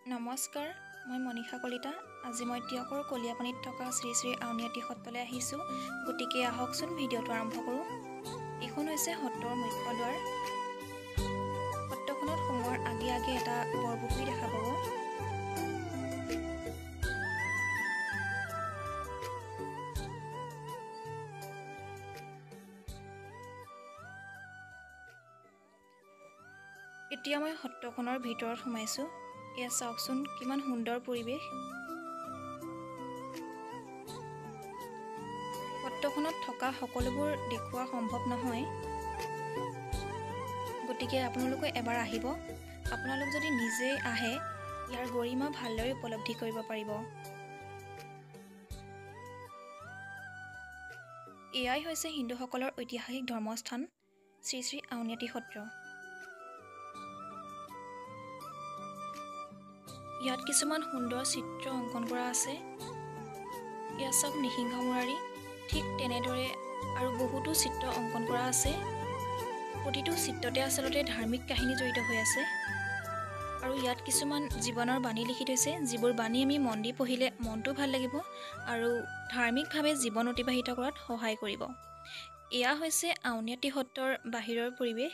নমস্কাৰ, মই মনীষা কলিতা। আজি মই টিয়কৰ কলিয়াপানীত থকা শ্ৰী শ্ৰী আউনীআটী সত্ৰলৈ আহিছোঁ। গতিকে আহকচোন ভিডিঅ'টো আৰম্ভ কৰোঁ। এইখন হৈছে সত্ৰৰ মুখ্য দুৱাৰ। সত্ৰখনত সোমোৱাৰ আগে আগে এটা বৰপুখুৰী দেখা পাব। এতিয়া মই সত্ৰখনৰ ভিতৰত সোমাইছোঁ। এয়া চাওকচোন কিমান সুন্দৰ পৰিৱেশ। সত্ৰখনত থকা সকলোবোৰ দেখুওৱা সম্ভৱ নহয়, গতিকে আপোনালোকে এবাৰ আহিব। আপোনালোক যদি নিজেই আহে ইয়াৰ গৰিমা ভালদৰে উপলব্ধি কৰিব পাৰিব। এয়াই হৈছে হিন্দুসকলৰ ঐতিহাসিক ধৰ্মস্থান শ্ৰী শ্ৰী আউনীআটী সত্ৰ। ইয়াত কিছুমান সুন্দৰ চিত্ৰ অংকন কৰা আছে। ইয়াত চাওক নৃসিংহ মুৰাৰী, ঠিক তেনেদৰে আৰু বহুতো চিত্ৰ অংকন কৰা আছে। প্ৰতিটো চিত্ৰতে আচলতে ধাৰ্মিক কাহিনী জড়িত হৈ আছে। আৰু ইয়াত কিছুমান জীৱনৰ বাণী লিখি থৈছে, যিবোৰ বাণী আমি মন দি পঢ়িলে মনটো ভাল লাগিব আৰু ধাৰ্মিকভাৱে জীৱন অতিবাহিত কৰাত সহায় কৰিব। এয়া হৈছে আউনীআটী সত্ৰৰ বাহিৰৰ পৰিৱেশ।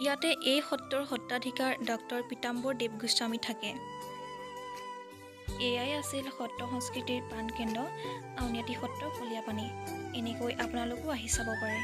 ইয়াতে এই সত্ৰৰ সত্ৰাধিকাৰ ডক্টৰ পীতাম্বৰ দেৱ গোস্বামী থাকে। এয়াই আছিল সত্ৰ সংস্কৃতিৰ প্ৰাণকেন্দ্ৰ আউনীআটী সত্ৰ কলিয়াপানী। এনেকৈ আপোনালোকো আহি চাব পাৰে।